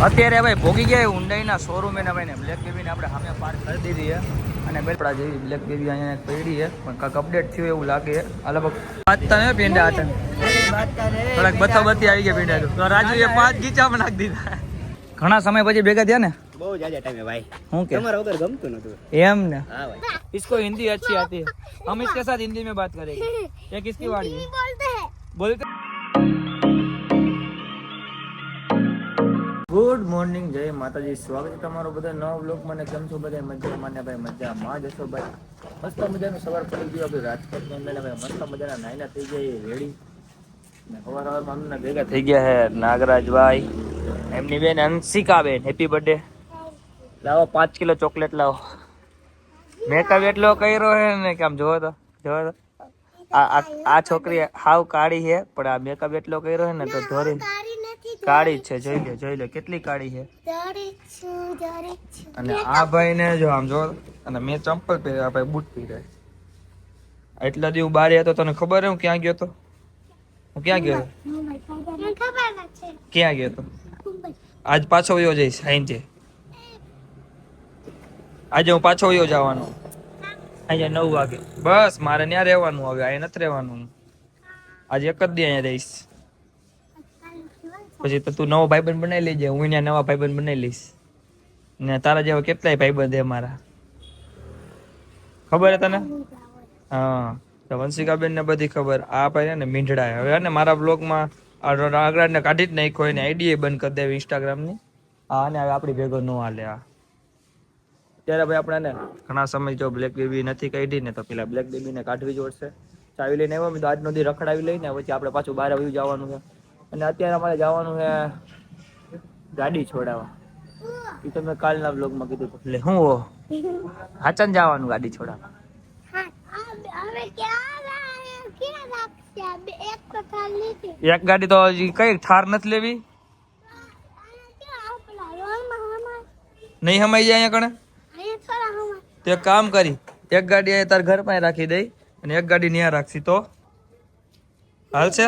અત્યારે ભાઈ ભોગી ગયા ઊંડાઈના શોરૂમ એને ભાઈ ને બ્લેક બેબીને આપણે સામે પાર્ક કરી દીધી છે અને બેપડા જેવી બ્લેક બેબી અહીંયા પડી છે પણ કાંઈક અપડેટ થયું એવું લાગે છે. આ લગભગ વાંચતા ને પીંડા હતા થોડાક બથો બધી આવી ગયા પીંડા તો રાજુએ 5 ગીચામાં નાખી દીધા. ઘણા સમય પછી ભેગા થયા ને બહુ જાજા ટાઈમે ભાઈ. હું કે તમારા વગર ગમતું નતું એમ ને. હા ભાઈ. इसको हिंदी अच्छी आती है, हम इसके साथ हिंदी में बात करेंगे. ये किसकी वाड़ी है? बोलते ગુડ મોર્નિંગ, જય માતાજી. સ્વાગત છે તમારું બધા નવા વ્લોગમાં. ને કેમ છો બધા? મજામાં ને ભાઈ મજામાં જ હશો ભાઈ. મસ્ત મજાનું સવાર પડી ગયું આપણે રાજકોટની અંદર ભાઈ. મસ્ત મજાના નાયના થઈ ગયા રેડી ને સવારમાં અમને ભેગા થઈ ગયા હે નાગરાજભાઈ, એમની બેન અંશિકા બેન. Happy birthday. લાવો 5 કિલો ચોકલેટ લાવો. મેકઅપ એટલો કર્યો હે ને કે આમ જોવો તો આ છોકરી હાવ કાળી છે પણ આ મેકઅપ એટલો કર્યો હે ને તો ધોરી કાળી જ છે. જોઈ લે કેટલી કાળી છે. અને આ ભાઈ ને જો આમ જો, અને મેં ચંપલ પહેર્યા, ભાઈ બૂટ પહેર્યા. એટલા દિવસ બારે હતો, તને ખબર હે હું ક્યાં ગયો તો? હું ક્યાં ગયો? ક્યાં ગયો તો? આજ પાછો વયો જઈશ સાંજે. આજે હું પાછો વયો જવાનો અહીંયા 9 વાગે. બસ મારે ત્યાં રહેવાનું, હવે અહીંયા નથી રહેવાનું. આજે એક જ દી અહીંયા રહીશ. પછી તો તું નવો ભાઈબંધ બનાવી લેજે, હું ત્યાં નવા ભાઈબંધ બનાવી લઈશ. ને તારા જેવા કેટલાય ભાઈબંધ હે મારા, ખબર હે તને? હા, તો વંશિકાબેન ને બધી ખબર. આ ભાઈ ને મીંઢડા હવે ને મારા બ્લોગમાં આગળને કાઢી જ નાખ્યો, એને આઈડી બંધ કરી દેવી ઇન્સ્ટાગ્રામની. હા, અને હવે આપણી ભેગો ન હાલે. આ ત્યારે ભાઈ આપણે ઘણા સમય જો બ્લેક બેબી નથી કાઢી ને તો પેલા બ્લેક બેબીને કાઢવી જોડશે. ચાવી લઈને આવ્યો મેં તો આજનો દી રખડાવી લઈને પછી આપણે પાછું બહાર આવ્યું જવાનું છે. અને અત્યારે અમારે જવાનું છે ગાડી છોડાવવા. એ તો મેં કાલના બ્લોગમાં કીધું. એટલે હું હાચન જવાનું ગાડી છોડાવવા. એક ગાડી તો હજી કઈ થાર નથી લેવી, નહીં હમાઈ જાય અહીંયા કણે. તો એક કામ કરી, એક ગાડી અહીંયા તાર ઘર પાસે રાખી દઈ અને એક ગાડી ત્યાં રાખશી તો હાલશે?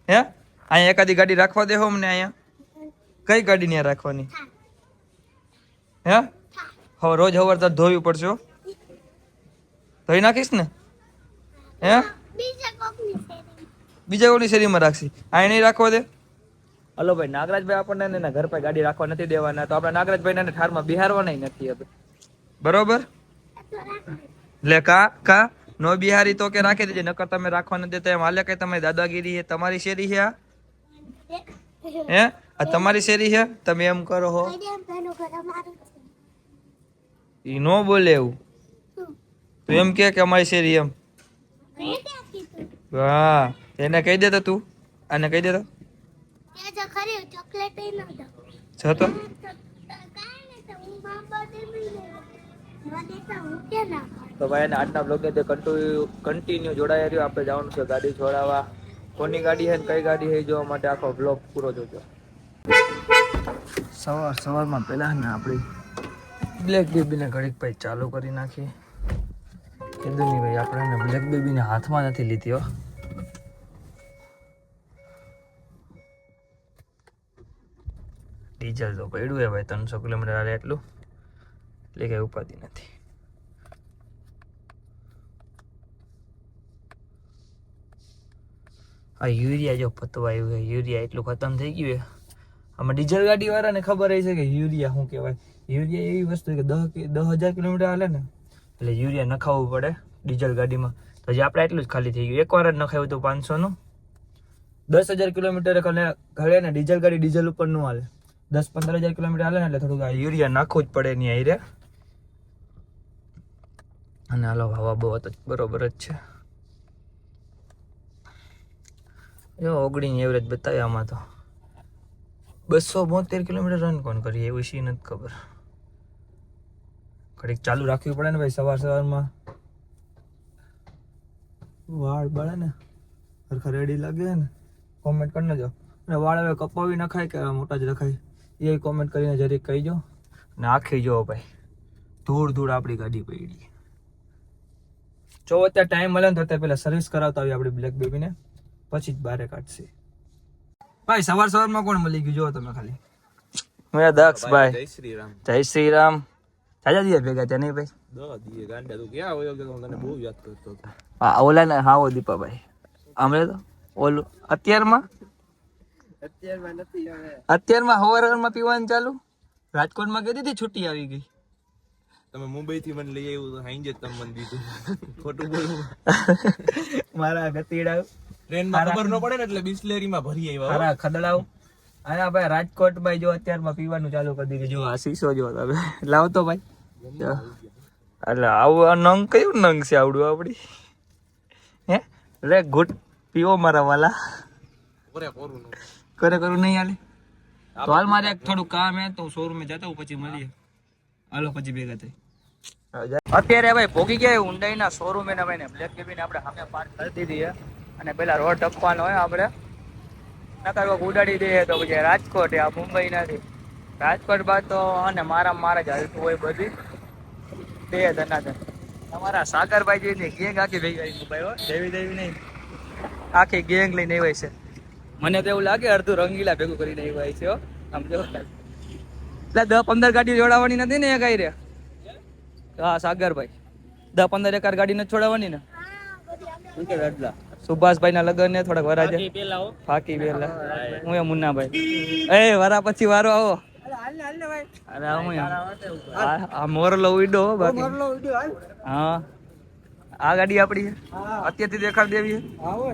હે અહીંયા એકાદી ગાડી રાખવા દેહો અમને અહીંયા. કઈ ગાડી ત્યાં રાખવાની? હે હવે રોજ હવાર તાર ધોવી પડશે હો. ધોઈ નાખીશ ને? હે બીજા કોની શેરીમાં રાખશી? અહીંયા નહીં રાખવા દે? હલો ભાઈ, નાગરાજભાઈ આપણને એના ઘર પાસે ગાડી રાખવા નથી દેવાના, તો આપણે નાગરાજભાઈ ને ઠારમાં બિહારવાના નથી હવે, બરોબર? એટલે કા નો બિહારી તો કે રાખી દેજે, નકર તમે રાખવા નથી દેતા એમ હાલે. કઈ તમારી દાદાગીરી છે? તમારી શેરી છે આ? હે આ તમારી શેરી છે? તમે એમ કરો હો? ઈ નો બોલે એવું. તું એમ કે અમારી શેરી એમ. હા, એને કહી દેતો તું, આને કહી દેતો છતો. તો ભાઈ આજના બ્લોગ ને કન્ટિન્યુ જોડાયા રહ્યો. આપણે જવાનું છે ગાડી છોડાવવા. કોની ગાડી છે ને કઈ ગાડી છે જોવા માટે આખો બ્લોગ પૂરો જોજો. સવારમાં પેલા ને આપણી બ્લેક બેબીને ઘડીક ભાઈ ચાલુ કરી નાખીએ. કીધું નહીં ભાઈ, આપણે બ્લેક બેબીને હાથમાં નથી લીધી હો. ડીઝલ તો પડ્યું હે ભાઈ 300 કિલોમીટર હાલે એટલું, એટલે કઈ ઉપાધિ નથી. આ યુરિયા જો પતવાયું છે, યુરિયા એટલું ખતમ થઈ ગયું છે. આમાં ડીઝલ ગાડી વાળાને ખબર છે કે યુરિયા શું કહેવાય. યુરિયા એવી વસ્તુ કે 10,000 કિલોમીટર હાલે ને એટલે યુરિયા નખાવવું પડે ડીઝલ ગાડીમાં. તો હજી આપણે એટલું જ ખાલી થઈ ગયું. એકવાર જ નખાવ્યું હતું 500નું. 10,000 કિલોમીટર ઘરે ને ડીઝલ ગાડી ડીઝલ ઉપર ન હાલે. 10-15,000 કિલોમીટર હાલે ને એટલે થોડુંક આ યુરિયા નાખવું જ પડે નહીં આઈ રે. અને હાલો હવા બહુ બરોબર જ છે. જો 19 એવરેજ બતાવ્યા આમાં તો. 272 કિલોમીટર રન કોણ કરીએ એવું શી નથી ખબર. ઘડીક ચાલુ રાખવી પડે ને ભાઈ સવારમાં. વાળ બળે ને હરખા રેડી લાગે ને કોમેન્ટ કરી નાખજો. અને વાળ હવે કપાવી નખાય કે મોટા જ રખાય એ કોમેન્ટ કરીને જરીક કહીજો. ને આખી જો ભાઈ ધૂળ આપણી ગાડી પડી. જો અત્યારે ટાઈમ મળે ને તો અત્યારે પેલા સર્વિસ કરાવતા આવી આપણી બ્લેક બેબીને, પછી જ બારે કાઢશે. ભાઈ સવારમાં કોણ મળી ગયું જો તમે ખાલી. મેં દક્ષભાઈ જય શ્રી રામ. જય શ્રી રામ ચાચા દીએ ભેગા ત્યાં નહીં ભાઈ દીએ ગાંડા તું ક્યાં હોય કે હું તને બહુ યાદ કરતો હતો. હા ઓલા ને હા ઓ દીપાભાઈ અમે તો ઓલું અત્યારમાં હવારમાં પીવાનું ચાલુ રાજકોટમાં કીધી હતી છૂટી આવી ગઈ તમે મુંબઈ થી મને લઈ આવ્યું તો હાઈજે તમે મને દીધું. ખોટું બોલું. મારા ગતીડા ટ્રેન માં ખબર ન પડે ને એટલે બિસ્લેરી માં ભરી આવ્યા. મારા ખદડાવ આયા ભાઈ રાજકોટ ભાઈ જો અત્યારમાં પીવાનું ચાલુ કરી દીધું જો આ શીશો જો તમે લાવતો ભાઈ એટલે આવું નંગ કયું નંગ છે આવડું આપડી હે રે ગુટ પીવો મારા વાલા કરે કરું નહીં હાલે તો હાલ મારે એક થોડું કામ હે તો શોરૂમે જતા હું પછી મળીએ હાલો પછી ભેગા થઈ અત્યારે ભાઈ ભોગી ગયા ઊંડાઈ ના શોરૂમે ને ભાઈ બ્લેક કેબિન આપણે સામે પાર્ક કરી દીધી છે અને પેલા રોડ ટપવાનો હોય આપણે નકર ઉડાડી દઈએ તો પછી રાજકોટ આ મુંબઈ નથી રાજકોટ બાદ તો અને મારા જ હાલતું હોય બધી બે ધનાધન તમારા સાગરભાઈ જેની ગેંગ આખી ભેગી આવી મુંબઈ હો દેવી નહીં આખી ગેંગ લઈને આવ્યા છે મને તો એવું લાગે અડધું રંગીલા ભેગું કરીને આવ્યા છે હો આમ જો એટલે 10-15 ગાડીઓ જોડાવાની નથી ને એક આઈ રે હા સાગરભાઈ 10-15 એકર ગાડી નથી છોડાવવાની ને સુભાષભાઈ ના લગ્ન ને થોડાક વરા ફાકી પેલા હું એ મુન્નાભાઈ એ વરા પછી વારો આવો અરે હું આ મોરલો ઉડ્યો બાકી હા આ ગાડી આપડી છે અત્યારથી દેખાડ દેવી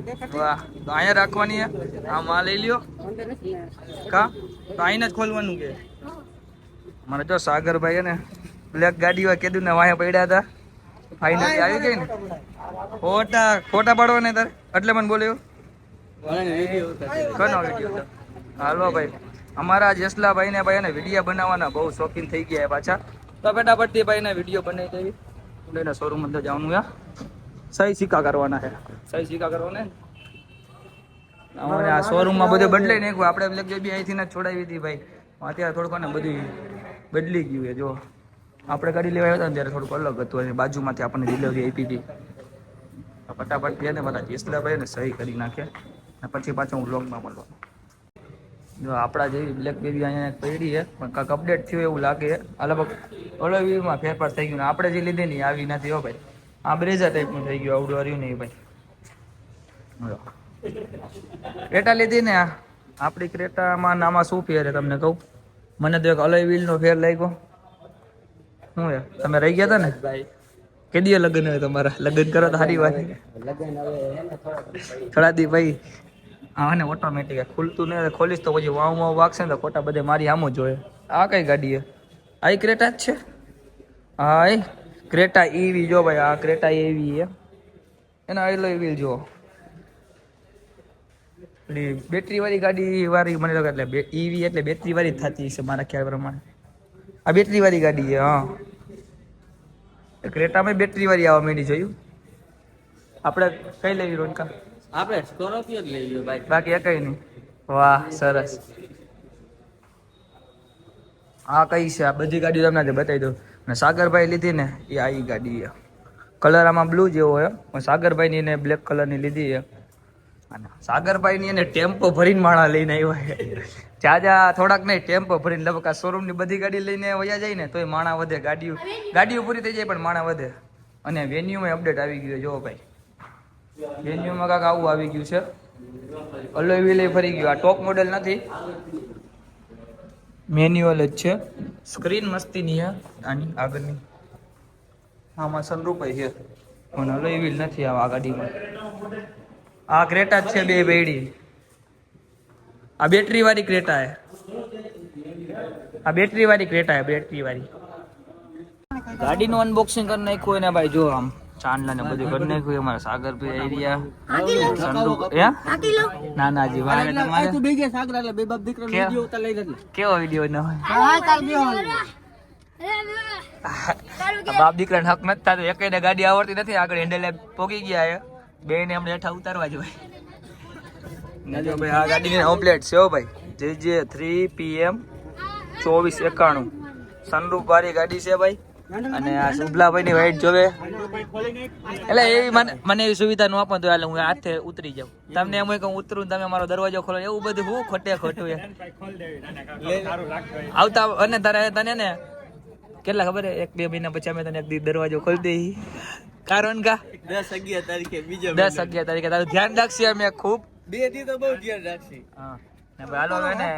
છે વાહ તો અહીંયા રાખવાની છે આમ આ લઈ લ્યો કા તો અહીંયા જ ખોલવાનું કે મને જો સાગરભાઈ ને બ્લેક ગાડી હોય કીધું ને વાયા પડ્યા હતા ફાઇનલી આવી ગઈ ને ખોટા પાડવા ને તારે એટલે મને બોલ્યો કનો વિડીયો હાલો ભાઈ અમારા જેસલાભાઈ ને ભાઈ વિડીયો બનાવવાના બહુ શોખીન થઈ ગયા પાછા તો ફટાફટથી ભાઈ ને વિડીયો બનાવી દેવી લઈને શોરૂમ અંદર જવાનું યા સહી સિક્કા કરવાના છે સહી સિક્કા કરવાના અમારે આ શોરૂમમાં બધું બદલાઈ નાખ્યું આપણે બ્લેક જે બી અહીંથી જ છોડાવી હતી ભાઈ અત્યારે થોડુંક ને બધું બદલી ગયું છે જો આપણે ગાડી લેવા આવ્યા હતા ને ત્યારે થોડુંક અલગ હતું અને બાજુમાંથી આપણને ડિલિવરી આપી હતી ફટાફટ ગયા ને મારા જેસલાભાઈ ને સહી કરી નાખ્યા અને પછી પાછું હું બ્લોગમાં મળવાનું જો આપણા જેવી બ્લેક બેબી અહીંયા પડી છે પણ કાંઈક અપડેટ થયું એવું લાગે આ લગભગ ઓલોવીમાં ફેરફાર થઈ ગયું ને આપણે જે લીધી નહીં આવી નથી હો ભાઈ આ બ્રેઝા ટાઈપનું થઈ ગયું આવડું હર્યું નહીં ભાઈ ક્રેટા લીધી ને આપણી ક્રેટામાં નામાં શું ફેર તમને કહું મને તો એક અલોય વ્હીલનો ફેર લાગ્યો શું યાર તમે રહી ગયા હતા ને ભાઈ કેદીએ લગ્ન હોય તમારા લગ્ન કરો તો સારી વાત થોડા દી ભાઈ હા ને ઓટોમેટિક ખુલતું નહીં ખોલીશ તો પછી વાવ વાગશે ને તો ખોટા બધે મારી આમ જ હોય આ કઈ ગાડી છે આ ક્રેટા જ છે હા એ ક્રેટા ઈવી જો ભાઈ આ ક્રેટા એવી છે એના એલોય વ્હીલ જો બેટરી વાળી ગાડી વાળી મને લાગે એટલે ઈવી એટલે બેટરી વાળી જ થતી છે મારા ખ્યાલ પ્રમાણે આ બેટરી વાળી ગાડી છે હા ક્રેટામાં બેટરી વાળી આવવા માંડી જોયું આપણે કઈ લેવી રોનકા આપણે સ્કોર્પિયો જ લઈ લો ભાઈ બાકી એકઈ નહીં વાહ સરસ આ કઈ છે આ બધી ગાડીઓ તમને બતાવી દઉં અને સાગરભાઈ લીધી ને એ આ ગાડી છે કલર આમાં બ્લુ જેવો હોય પણ સાગરભાઈની એને બ્લેક કલરની લીધી છે અને સાગરભાઈની એને ટેમ્પો ભરીને માણા લઈને આવ્યા છે જ્યાં થોડાક નહીં ટેમ્પો ભરીને લગભગ આ શોરૂમની બધી ગાડી લઈને વયા જાય ને તોય માણા વધે ગાડીઓ પૂરી થઈ જાય પણ માણા વધે અને વેન્યુમાં અપડેટ આવી ગયું જો ભાઈ વેન્યુમાં કાંક આવું આવી ગયું છે અલોય વ્હીલ ફરી ગયું આ ટોપ મોડેલ નથી મેન્યુઅલ જ છે સ્ક્રીન મસ્તીની છે આની આગળની આમાં સનરૂફ છે પણ અલોય વ્હીલ નથી આ ગાડીમાં આ ક્રેટા જ છે બે બેડી આ બેટરી વાળી ક્રેટા હે આ બેટરી વાળી ક્રેટા હે બેટરી વાળી ગાડીનું અનબોક્સિંગ કરી નાખ્યું ને ભાઈ જો આમ ચાંદલા ને બધું કરી નાખ્યું અમારા સાગરભાઈ એરિયા ના ના જી વારે તમારે કેવો વિડીયો ન હોય બાપ દીકરાને હક નથી થતો એકને ગાડી આવડતી નથી આગળ હેન્ડલ પોગી ગયા છે બે ને અમને હેઠા ઉતારવા જોઈએ ભાઈ આ ગાડીની ઓમ્પ્લેટ છે હો ભાઈ JJ 3 PM 2491 સનરૂફ વાળી ગાડી છે ભાઈ અને આ શુભલાભાઈ ની વાઈટ જોવે એટલે એવી મને એવી સુવિધા નું આપો તો એટલે હું હાથે ઉતરી જાઉં. તમને એમ હોય કે હું ઉતરું તમે મારો દરવાજો ખોલો એવું બધું હું ખોટું આવતા અને તારે તને ને કેટલા ખબર 1-2 મહિના પછી અમે તને એક દી દરવાજો ખોલી દઈ. કારણ કા 10-11 તારીખે બીજો 10-11 તારીખે તારું ધ્યાન રાખશે અમે ખૂબ 2 દી તો બહુ ધ્યાન રાખશે. હા ને ભાઈ હાલો ને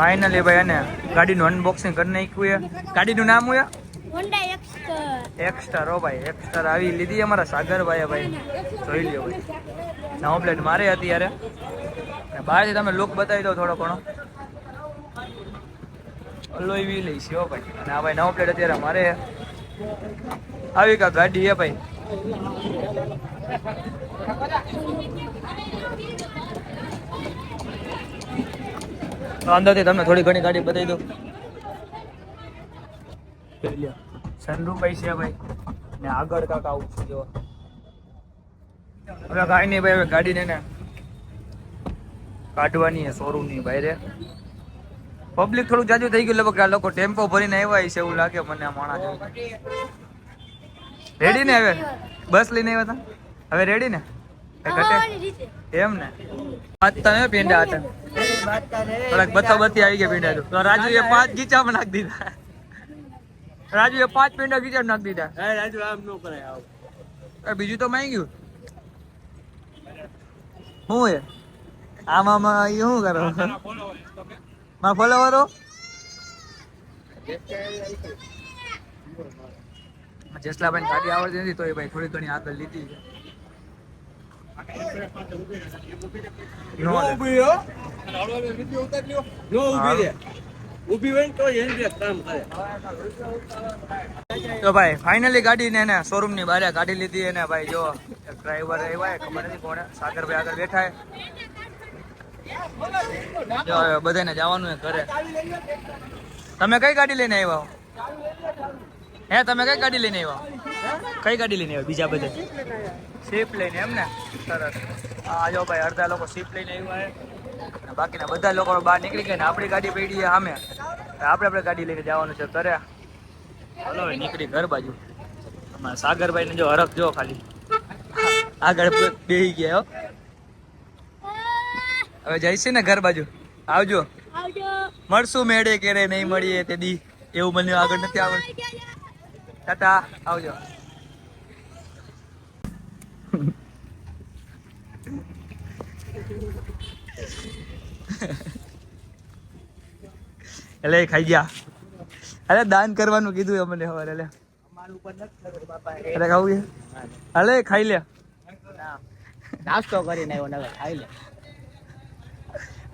ફાઇનલી ભાઈ એને ગાડીનું અનબોક્સિંગ કરી નાખ્યું છે. ગાડીનું નામ હોય હોન્ડા એક્સ્ટર ઓ ભાઈ એક્સ્ટર આવી લીધી અમારા સાગરભાઈ ભાઈ જોઈ લ્યો ભાઈ નવો પ્લેટ મારે અત્યારે બહારથી તમે લુક બતાવી દો થોડો ઘણો અલોય વી લઈ છે ભાઈ અને આ ભાઈ નવો પ્લેટ અત્યારે મારે આવી કા ગાડી હે ભાઈ અંદરથી તમને થોડી ઘણી ગાડી બતાવી દો સનરૂફ ભાઈ છે ભાઈ ને આગળ કાંક આવું છે જો હવે કાંઈ નહીં ભાઈ હવે ગાડીને ને કાઢવાની શોરૂમ ની બહાર પબ્લિક થોડું જાજુ થઈ ગયું લગભગ આ લોકો ટેમ્પો ભરીને આવ્યા છે એવું લાગે મને આ માણસ રેડી ને હવે બસ લઈને આવ્યા હતા હવે રેડી ને એમ ને વાત તને પીંડા હતા થોડાક બત્તી આવી ગયા પીંડા તો રાજુએ 5 ગીચામાં નાખી દીધા રાજુએ 5 પીંડા ગીચામાં નાખી દીધા રાજુ આમ ન કરાય આવ બીજું તો માંગ્યું શું એ આમાં શું કરો મારા ફોલોવરો જેસલાભાઈ ગાડી આવડતી નથી તો એ ભાઈ થોડી ઘણી આગળ લીધી છે તો ભાઈ ફાઇનલી ગાડી ને એને શોરૂમ ની બહાર કાઢી લીધી અને ભાઈ જો ડ્રાઈવર આવ્યા ખબર નથી કોણે સાગરભાઈ આગળ બેઠા જો બધાને જવાનું ઘરે તમે કઈ ગાડી લઈને આવ્યા હે તમે કઈ ગાડી લઈને આવ્યા કઈ ગાડી લઈને આવ્યા બીજા બધા સ્વિફ્ટ લઈને એમ ને સરસ હા જો ભાઈ અડધા લોકો સ્વિફ્ટ લઈને આવ્યા છે બાકીના બધા લોકો બહાર નીકળી ગયા ને આપણી ગાડી પડી છે સામે આપણે ગાડી લઈને જવાનું છે ઘરે હાલો નીકળી ઘર બાજુ અમારા સાગરભાઈ ને જો હરખ જો ખાલી આગળ બેસી ગયા હવે જઈશે ને ઘર બાજુ આવજો મળશું મેળે ક્યારે નહીં મળીએ તે દી એવું મને આગળ નથી આવડતું ટાટા આવજો એટલે ખાઈ ગયા અરે દાન કરવાનું કીધું અમને સવારે એટલે અરે ખાવું છે અલે ખાઈ લે નાસ્તો કરીને આવ્યો નગર ખાઈ લે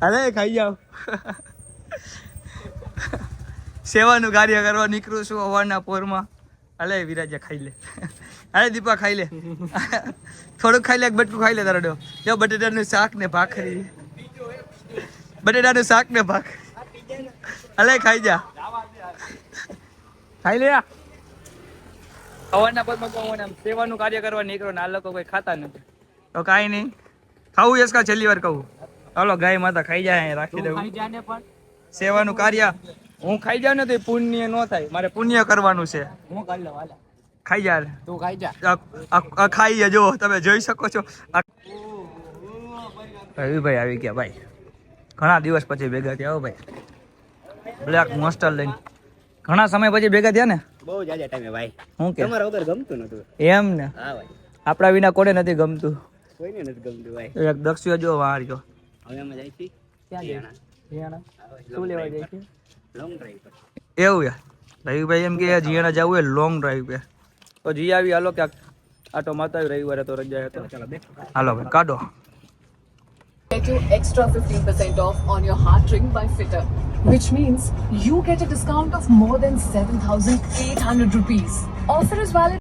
અરે ખાઈ જાવ સેવાનું કાર્ય કરવા નીકળું છું અવારના પોરમાં અલે વિરાજા ખાઈ લે અરે દીપા ખાઈ લે થોડુંક ખાઈ લે એક બટકું ખાઈ લે તારો જો બટેટાનું શાક ને ભાખરી બટેટાનું શાક ને ભાખરી અલે ખાઈ જા ખાઈ લે અવારના પોરમાં સેવાનું કાર્ય કરવા નીકળો ને આ લોકો કોઈ ખાતા નથી તો કાંઈ નહીં ખાવું યસ કા છેલ્લી વાર કહું હાલો ગાય માતા ખાઈ જાય રાખી દેવું સેવાનું કાર્ય હું ખાઈ જાઉં ને તો પુણ્ય ન થાય મારે પુણ્ય કરવાનું છે હું કરી લઉં હાલે ખાઈ જા તું ખાઈ જા ખાઈ જો તમે જોઈ શકો છો રવિભાઈ આવી ગયા ભાઈ ઘણા દિવસ પછી ભેગા થયા હો ભાઈ બ્લેક મોસ્ટર લઈને ઘણા સમય પછી ભેગા થયા ને બહુ જાજા ટાઈમે ભાઈ હું કે તમારા વગર ગમતું નતું એમ ને હા ભાઈ આપણા વિના કોને નથી ગમતું કોઈને નથી ગમતું ભાઈ એક દક્ષિયો જો વાર જો હવે અમે જાય છીએ ક્યાં જાય શું લેવા જાય છે લોંગ ડ્રાઈવ પર એવું યાર રવિભાઈ એમ કે જીયાના જવું એ લોંગ ડ્રાઈવ પે તો જી આવી હાલો ક્યાંક આટો માતા રવિવારે તો રજા હતો હાલો ભાઈ કાઢો Get you extra 15% off on your heart ring by Fitter, which means you get a discount of more than 7,800 rupees. Offer is valid.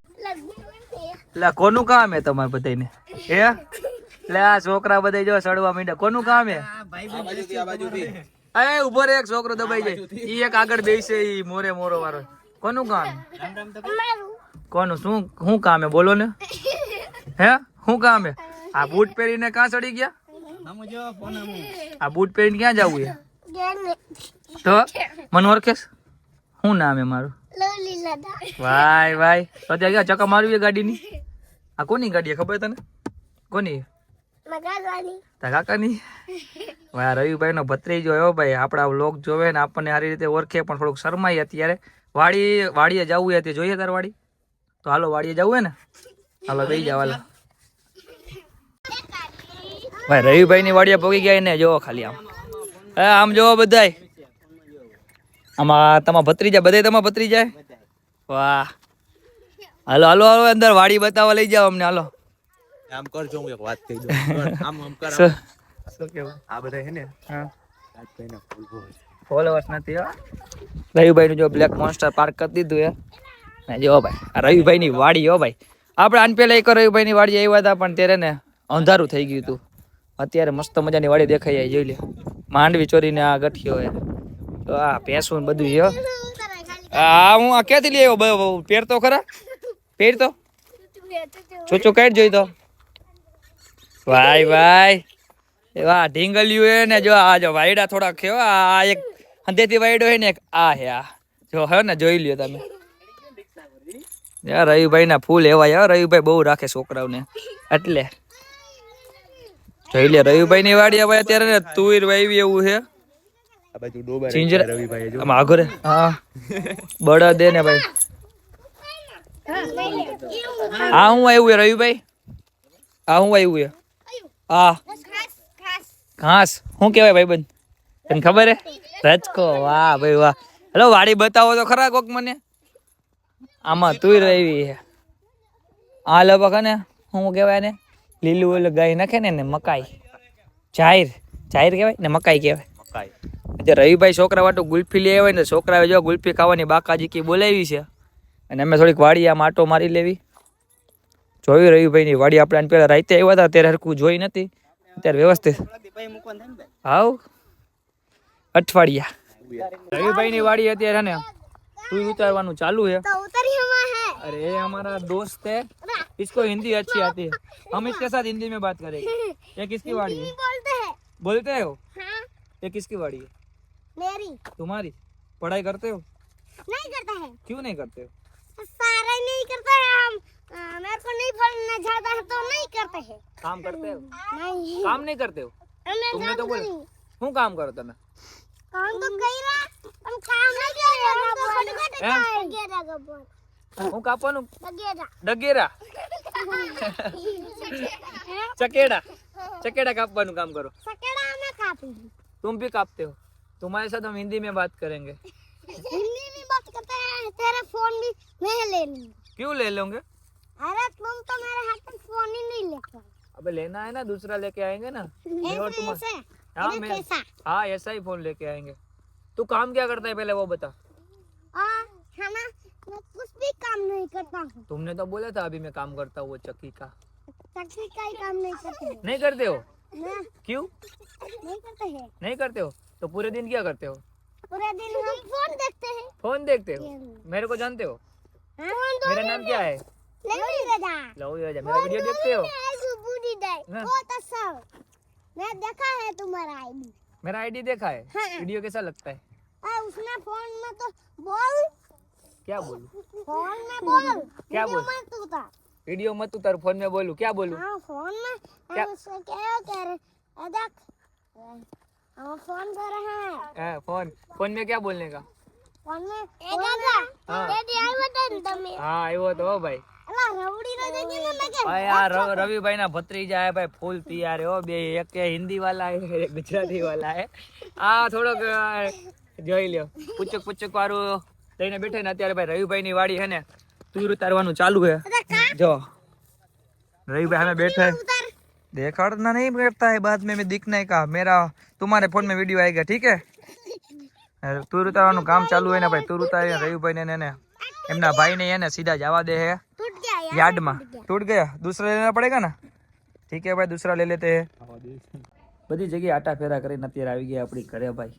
એટલે કોનું કામ હે તમારે બધાને હે એટલે આ છોકરા બધા જો સડવા માંડ્યા કોનું કામ હે એ ઉભો રે એક છોકરો દબાઈ જાય ઈ એક આગળ બેસે ઈ મોરે મોરો વાળો કોનું કામ કોનું શું કામ હે બોલો ને હે શું કામ હે આ બૂટ પહેરીને ક્યાં ચડી ગયા આ બૂટ પહેરીને ક્યાં જવું હે તો મને ઓળખેસ શું નામ હે મારું ભાઈ ભાઈ તો ત્યાં ગયા ચક્કા મારવી છે ગાડીની. આ કોની ગાડી છે ખબર તને? કોની? તારા કાકાની. ભાઈ રવિભાઈ નો ભત્રીજો એવો ભાઈ આપડા વ્લોગ જોવે ને આપણને સારી રીતે ઓળખે પણ થોડુંક શરમાય અત્યારે. વાડીએ જવું હોય તે જોઈએ તાર વાડી તો હાલો વાડીએ જવું હે ને હાલો બેસી જાવ હાલો. ભાઈ રવિભાઈ ની વાડીએ પગી ગયા ને જોવો ખાલી આમ જોવો બધાય આમાં તમારા ભત્રીજા બધાય તમારા ભત્રીજા વાહ હાલો હાલો હાલો અંદર વાડી બતાવવા લઈ જાવ અમને હાલો. આમ કરજો હું એક વાત કહી દઉં આમ કર શું કેવું આ બધા હે ને હા રાજભાઈના ફોલોવર્સ નથી હો. રવિભાઈ નું જો બ્લેક મોન્સ્ટર પાર્ક કરી દીધું હે જો ભાઈ આ રવિભાઈ ની વાડી હો ભાઈ. આપણે આન પેલા એક રવિભાઈ ની વાડી આવ્યા હતા પણ ત્યારે ને અંધારું થઈ ગયું હતું. અત્યારે મસ્ત મજાની વાડી દેખાઈ જાય જોઈ લે. માંડવી ચોરીને આ ગઠિયો હે તો આ ભેંસું બધું છે. આ હું આ ક્યાંથી લઈ આવ્યો પહેરતો ખરા પહેરતો ચોચો કાઢ જોઈ તો ભાઈ ભાઈ એવા ઢીંગલ્યું હે ને જો આ જો વાયડા થોડા ખેવ આ એક હંધેથી વાયડો હે ને એક આ હે આ જો હે ને જોઈ લ્યો તમે યાર રવિભાઈ ના ફૂલ એવા યાર રવિભાઈ બહુ રાખે છોકરાઓને એટલે જોઈ લે રવિભાઈ ની વાડી હવે અત્યારે ને તુર વાવી એવું છે આ બાજુ ડોબા ચિંજર રવિભાઈ જો આમ આગળ હા બળદ દે ને ભાઈ આ હું આવ્યું હે રવિભાઈ આ હું આવ્યું હે આ ઘાસ શું કેવાય ભાઈ બંધ તને ખબર હે રચકો વાહ ભાઈ વાહ હેલો વાડી બતાવો તો ખરા કોક મને આમાં તુર આવી છે આ લબક ને શું કહેવાય ને લીલું ઓલું ગાય નાખે ને મકાઈ જાહેર કહેવાય ને મકાઈ કહેવાય મકાઈ. રવિભાઈ છોકરા વાટું ગુલ્ફી લઈ આવે ને છોકરાએ જો ગુલ્ફી ખાવાની બાકાજી બોલાવી છે અને અમે થોડીક વાડી આમ આટો મારી લેવી જોયું રવિભાઈ ની વાડી આપણે પેલા રાતે આવ્યા હતા ત્યારે હરકું જોઈ નથી અત્યારે વ્યવસ્થિત હાવ અઠવાડિયા રવિભાઈ ની વાડી અત્યારે ને તું ઉતારવાનું ચાલુ है अरे ये हमारा दोस्त है इसको हिंदी अच्छी आती है हम इसके साथ हिंदी में बात करेंगे ये किसकी वाड़ी है बोलते हो हाँ? ये किसकी वाड़ी है मेरी तुम्हारी पढ़ाई करते हो नहीं करता है क्यों नहीं करते हो सारा नहीं करता है हम मेरे को नहीं पढ़ना चाहता है तो नहीं करते हैं काम करते हो नहीं काम नहीं करते हो तुमने तो बोला હું કામ કરો તમે काम तो કર્યા हम काम नहीं કર્યા हम तो फटफट गया गबर હું કાપવાનું गया ડગેરા चकेड़ा कापવાનું काम करो सकेड़ा में कापी तुम भी कापते हो तुम्हारे साथ हम हिंदी में बात करेंगे हिंदी में बात करते हैं तेरा फोन भी मैं ले लूंगा क्यों ले लोगे अरे तुम तो मेरे हाथ में फोन ही नहीं लेते अबे लेना है ना दूसरा लेके आएंगे ना मैं और तुम ऐसे हाँ इधर मैं कैसा हाँ ऐसा ही फोन लेके आएंगे तू काम क्या करता है पहले वो बता खाना मैं कुछ भी काम नहीं करता हूँ तुमने तो बोला था अभी मैं काम करता हूँ वो चक्की का टैक्सी का ही काम नहीं करते हैं नहीं करते हो ना, क्यों नहीं करते हैं नहीं करते हो तो पूरे दिन क्या करते हो पूरे दिन हम फोन देखते हैं फोन देखते हो मेरे को जानते हो मेरा नाम क्या है लव यू राजा मेरा वीडियो देखते हो हाँ। मैं देखा है तुम्हारा आईडी मेरा आईडी देखा है हाँ। वीडियो कैसा लगता है उसमें फोन में तो बोल क्या बोलूं फोन में बोल क्या वीडियो बोल? मत उतार वीडियो मत उतार फोन में बोलूं क्या बोलूं हाँ फोन में क्या? उससे क्या कह रहे देख हम फोन कर रहे हैं हाँ, फोन में क्या बोलने का फोन में हाँ। डैडी આવ્યો તો ને તમે हाँ આવ્યો તો ભાઈ અલા રવડી નો જગ્યા ને મેં કે भाई यार रविभाई ना भत्रीजा है भाई फूल तैयार हो बे एक हिंदी वाला है एक गुजराती वाला है आ थोड़ो જોઈ લ્યો પુચક વાળું લઈને બેઠા ને અત્યારે ભાઈ રવિભાઈ ની વાડી હે ને તુર ઉતારવાનું ચાલુ है જો रविभाई हमें बैठे देखना नहीं करता है बाद में मैं दिखने का मेरा तुम्हारे फोन में वीडियो आएगा ठीक है તુર ઉતારવાનું કામ ચાલુ है ना भाई તુર ઉતારી રવિભાઈ ને એમના ભાઈ ને એને સીધા જવા દે है टूट गया यार यार्ड में टूट गया दूसरा लेना पड़ेगा ना ठीक है भाई दूसरा ले लेते हैं બધી જગ્યાએ આટા ફેરા કરીને અત્યારે આવી ગયા આપણી ઘરે ભાઈ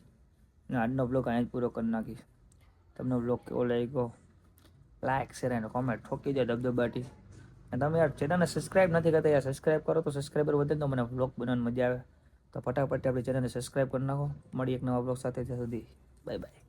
ને આજનો બ્લોગ અહીંયા જ પૂરો કરી નાખીશ તમને બ્લોગ કેવો લાગ્યો લાઈક શેર અને કોમેન્ટ ઠોકી દે દબદબાટી અને તમે યાર ચેનલને સબસ્ક્રાઇબ નથી કરતા યાર સબસ્ક્રાઇબ કરો તો સબસ્ક્રાઇબર વધે તો મને બ્લોગ બનાવવાની મજા આવે તો ફટાફટ આપણી ચેનલને સબસ્ક્રાઇબ કરી નાખો મળી એક નવા બ્લોગ સાથે ત્યાં સુધી બાય બાય